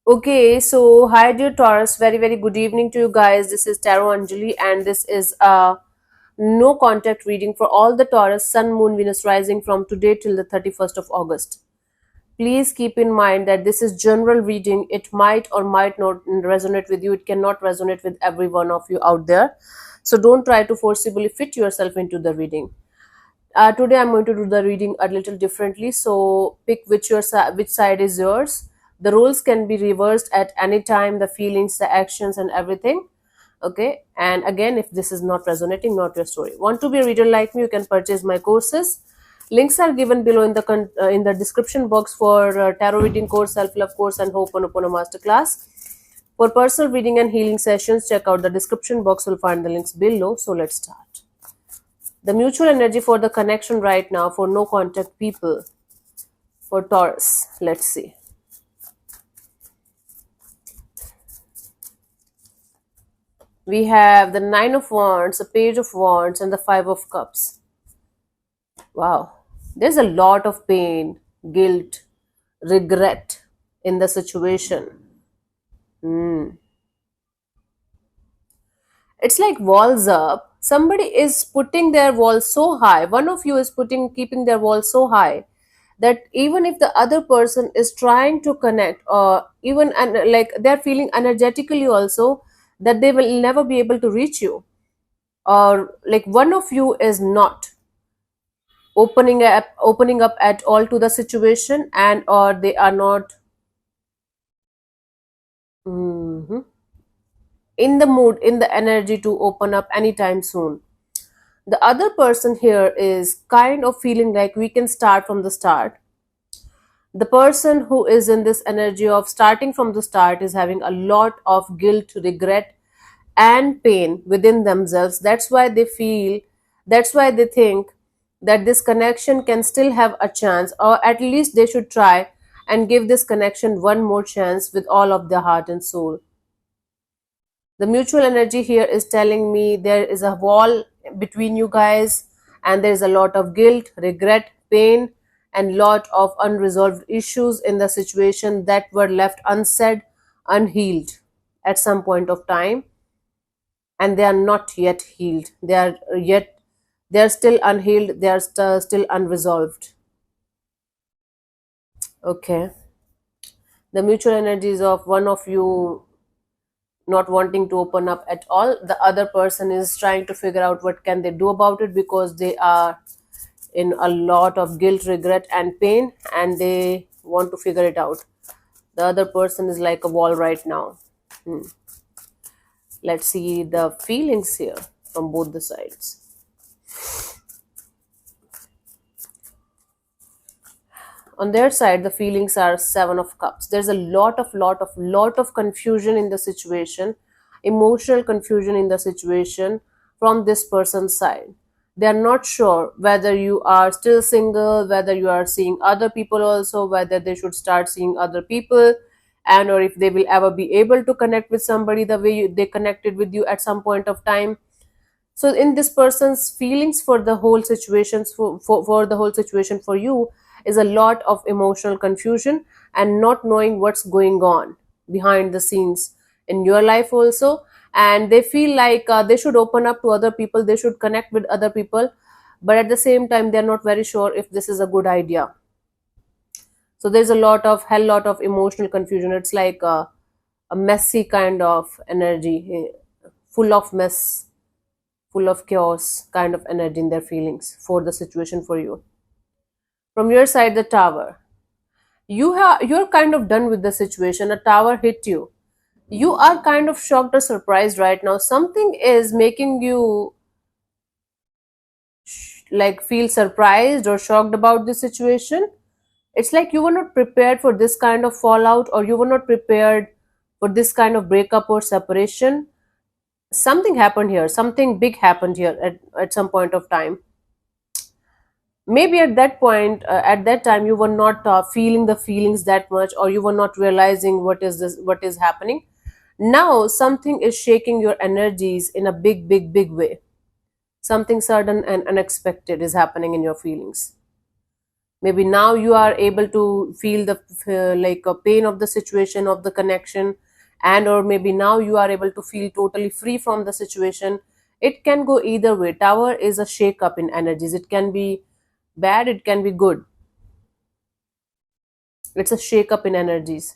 Okay, so hi dear Taurus, very good evening to you guys. This is Tarot Anjali, and this is a no contact reading for all the Taurus Sun, Moon, Venus rising from today till the 31st of August. Please keep in mind that this is general reading. It might or might not resonate with you. It cannot resonate with every one of you out there. So don't try to forcibly fit yourself into the reading. Today I'm going to do the reading a little differently. So pick which side is yours. The roles can be reversed at any time. The feelings, the actions, and everything. Okay. And again, if this is not resonating, not your story. Want to be a reader like me? You can purchase my courses. Links are given below in the description box for tarot reading course, self love course, and Ho'oponopono masterclass. For personal reading and healing sessions, check out the description box. You'll find the links below. So let's start. The mutual energy for the connection right now for no contact people for Taurus. Let's see. We have the Nine of Wands, the Page of Wands, and the Five of Cups. Wow. There's a lot of pain, guilt, regret in the situation. Hmm. It's like walls up. Somebody is putting their wall so high. One of you is keeping their wall so high that even if the other person is trying to connect, or even and like they're feeling energetically also that they will never be able to reach you, or like one of you is not opening up at all to the situation, and or they are not mhm, in the mood, in the energy to open up anytime soon. The other person here is kind of feeling like we can start from the start. The person who is in this energy of starting from the start is having a lot of guilt, regret, and pain within themselves. That's why they think that this connection can still have a chance, or at least they should try and give this connection one more chance with all of their heart and soul. The mutual energy here is telling me there is a wall between you guys, and there is a lot of guilt, regret, pain, and lot of unresolved issues in the situation that were left unsaid, unhealed at some point of time, and they are not yet healed. They are still unhealed. They are still unresolved. Okay. The mutual energies of one of you not wanting to open up at all, the other person is trying to figure out what can they do about it, because they are in a lot of guilt, regret, and pain, and they want to figure it out. The other person is like a wall right now. Hmm. Let's see the feelings here from both the sides. On their side, the feelings are Seven of Cups. There's a lot of confusion in the situation, emotional confusion in the situation from this person's side. They are not sure whether you are still single, whether you are seeing other people also, whether they should start seeing other people, and or if they will ever be able to connect with somebody the way they connected with you at some point of time. So in this person's feelings for the whole situations for the whole situation for you is a lot of emotional confusion and not knowing what's going on behind the scenes in your life also. And they feel like they should open up to other people, they should connect with other people, but at the same time they're not very sure if this is a good idea. So there's a lot of emotional confusion. It's like a messy kind of energy, full of mess, full of chaos kind of energy in their feelings for the situation for you. From your side, the Tower. You're kind of done with the situation. A tower hit you. You are kind of shocked or surprised right now. Something is making you like feel surprised or shocked about this situation. It's like you were not prepared for this kind of fallout, or you were not prepared for this kind of breakup or separation. Something happened here, something big happened here at some point of time. Maybe at that time you were not feeling the feelings that much, or you were not realizing what is happening. Now something is shaking your energies in a big way. Something sudden and unexpected is happening in your feelings. Maybe now you are able to feel the pain of the situation, of the connection, and or maybe now you are able to feel totally free from the situation. It can go either way. Tower is a shake up in energies. It can be bad, it can be good. It's a shake up in energies.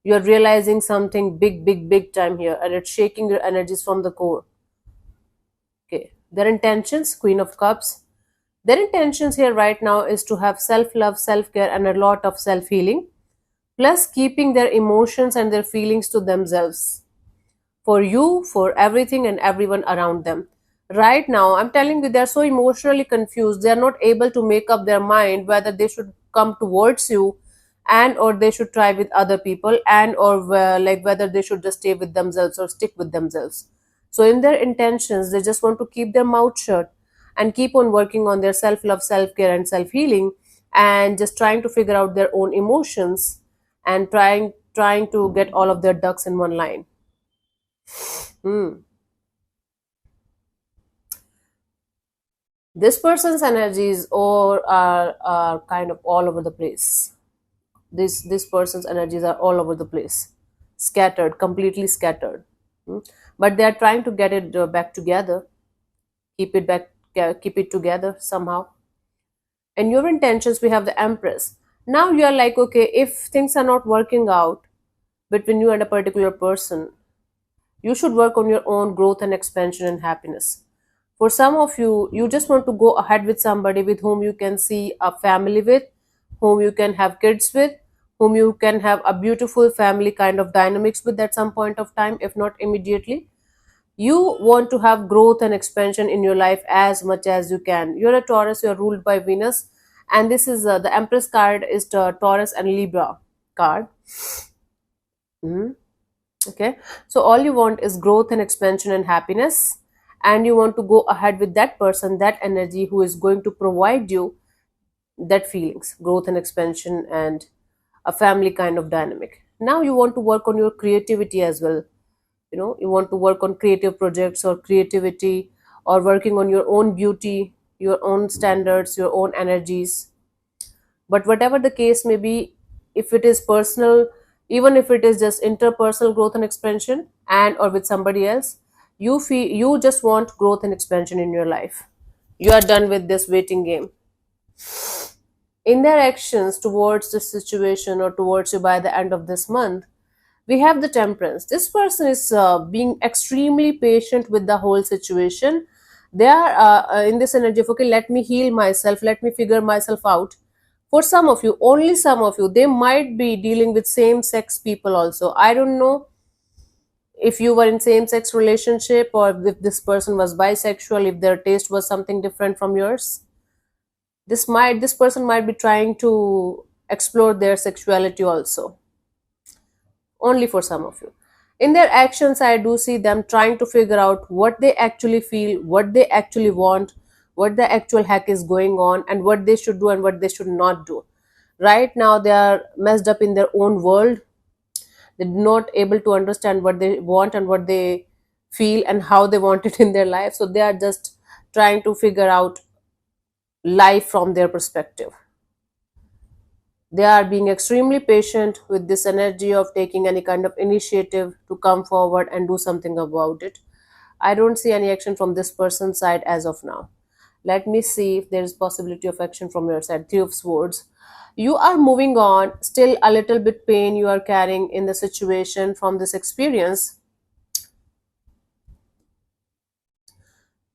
You're realizing something big, big, big time here, and it's shaking your energies from the core. Okay, their intentions, Queen of Cups. Their intentions here right now is to have self love, self care, and a lot of self healing, plus keeping their emotions and their feelings to themselves, for you, for everything and everyone around them. Right now, I'm telling you, they're so emotionally confused. They're not able to make up their mind whether they should come towards you and or they should try with other people, and or whether they should just stay with themselves or stick with themselves. So in their intentions, they just want to keep their mouth shut and keep on working on their self love, self care, and self healing, and just trying to figure out their own emotions and trying to get all of their ducks in one line. Hmm. This person's energies or are kind of all over the place. This person's energies are all over the place, scattered, completely scattered. Hmm. But they are trying to get it back together, keep it back, keep it together somehow. And your intentions, we have the Empress. Now you are like, okay, if things are not working out between you and a particular person, you should work on your own growth and expansion and happiness. For some of you, you just want to go ahead with somebody with whom you can see a family with, whom you can have kids with, whom you can have a beautiful family kind of dynamics with at some point of time, if not immediately. You want to have growth and expansion in your life as much as you can. You're a Taurus, you're ruled by Venus, and this is the Empress card is the Taurus and Libra card. Mhm. Okay, so all you want is growth and expansion and happiness, and you want to go ahead with that person, that energy who is going to provide you that feelings, growth and expansion, and a family kind of dynamic. Now you want to work on your creativity as well. You want to work on creative projects or creativity, or working on your own beauty, your own standards, your own energies. But whatever the case may be, if it is personal, even if it is just interpersonal growth and expansion and or with somebody else, you just want growth and expansion in your life. You are done with this waiting game. In their actions towards this situation or towards you by the end of this month, we have the Temperance. This person is being extremely patient with the whole situation. They are in this energy of, okay, let me heal myself, let me figure myself out. For some of you, only some of you, they might be dealing with same sex people also. I don't know if you were in same sex relationship, or if this person was bisexual, if their taste was something different from yours. This person might be trying to explore their sexuality also, only for some of you. In their actions, I do see them trying to figure out what they actually feel, what they actually want, what the actual heck is going on, and what they should do and what they should not do. Right now, they are messed up in their own world. They're not able to understand what they want and what they feel and how they want it in their life. So they are just trying to figure out life from their perspective. They are being extremely patient with this energy of taking any kind of initiative to come forward and do something about it. I don't see any action from this person's side as of now. Let me see if there is possibility of action from your side. Three of Swords. You are moving on, still a little bit pain you are carrying in the situation from this experience.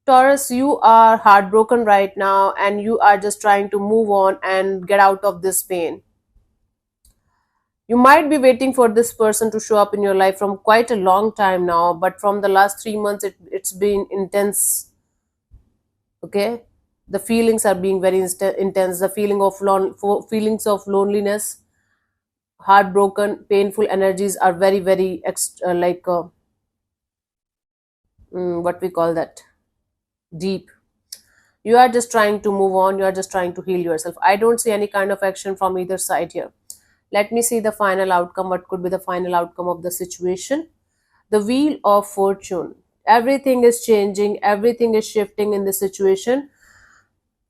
Taurus, you are heartbroken right now and you are just trying to move on and get out of this pain. You might be waiting for this person to show up in your life from quite a long time now, but from the last 3 months, it's been intense. Okay, the feelings are being very intense. The feelings of loneliness, heartbroken, painful energies are very, very what we call that, deep. You are just trying to move on. You are just trying to heal yourself. I don't see any kind of action from either side here. Let me see the final outcome. What could be the final outcome of the situation? The Wheel of Fortune. Everything is changing, everything is shifting in this situation.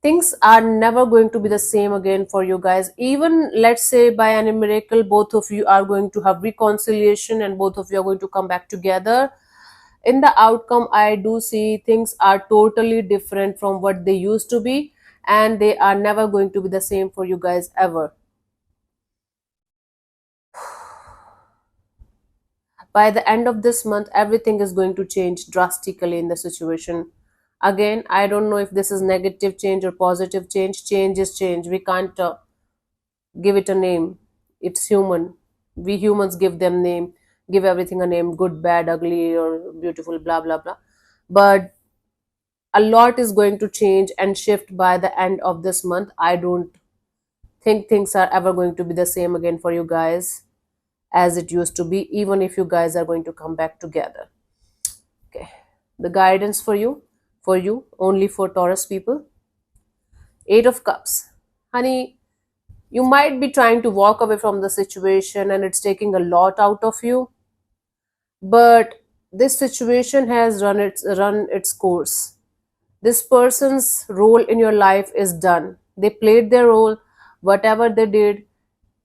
Things are never going to be the same again for you guys. Even let's say by any miracle both of you are going to have reconciliation and both of you are going to come back together, in the outcome I do see things are totally different from what they used to be, and they are never going to be the same for you guys ever. By the end of this month everything is going to change drastically in the situation. Again, I don't know if this is negative change or positive change. Change is change. We can't give it a name. It's human. We humans give them name, give everything a name, good, bad, ugly, or beautiful, blah blah blah. But a lot is going to change and shift by the end of this month. I don't think things are ever going to be the same again for you guys as it used to be, even if you guys are going to come back together. Okay. The guidance for you, only for Taurus people. Eight of Cups. Honey, you might be trying to walk away from the situation and it's taking a lot out of you, but this situation has run its course. This person's role in your life is done. They played their role, whatever they did.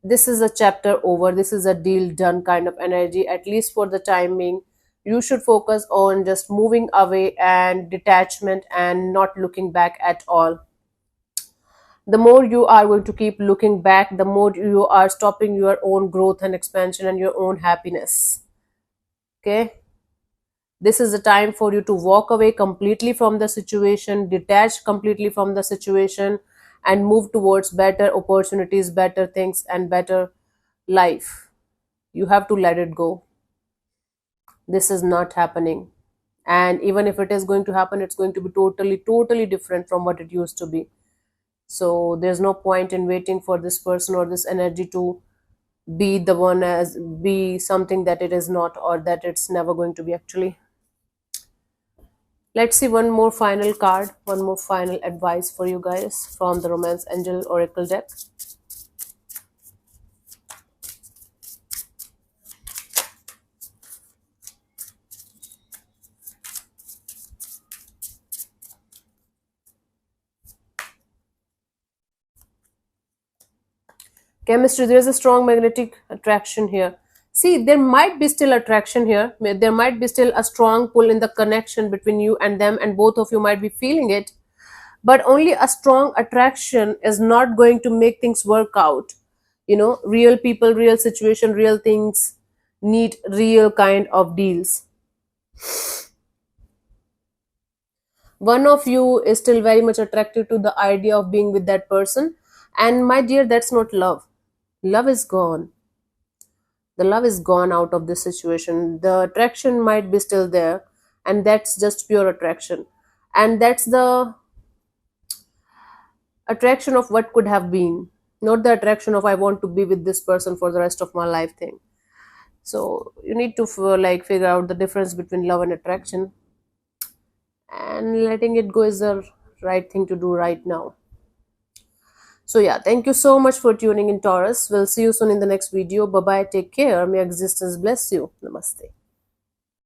This is a chapter over, this is a deal done kind of energy, at least for the time being. You should focus on just moving away and detachment and not looking back at all. The more you are going to keep looking back, the more you are stopping your own growth and expansion and your own happiness. Okay, this is the time for you to walk away completely from the situation, detach completely from the situation, and move towards better opportunities, better things, and better life. You have to let it go. This is not happening. And even if it is going to happen, it's going to be totally, totally different from what it used to be. So there's no point in waiting for this person or this energy to be the one, as be something that it is not, or that it's never going to be actually. Let's see one more final card, one more final advice for you guys from the Romance Angel Oracle deck. Chemistry, there's a strong magnetic attraction here. See, there might be still attraction here. There might be still a strong pull in the connection between you and them, and both of you might be feeling it. But only a strong attraction is not going to make things work out. Real people, real situation, real things need real kind of deals. One of you is still very much attracted to the idea of being with that person, and my dear, that's not love. Love is gone. The love is gone out of this situation. The attraction might be still there, and that's just pure attraction, and that's the attraction of what could have been, not the attraction of I want to be with this person for the rest of my life thing. So you need to like figure out the difference between love and attraction, and letting it go is the right thing to do right now. So yeah, thank you so much for tuning in, Taurus. We'll see you soon in the next video. Bye bye, take care, may existence bless you. Namaste.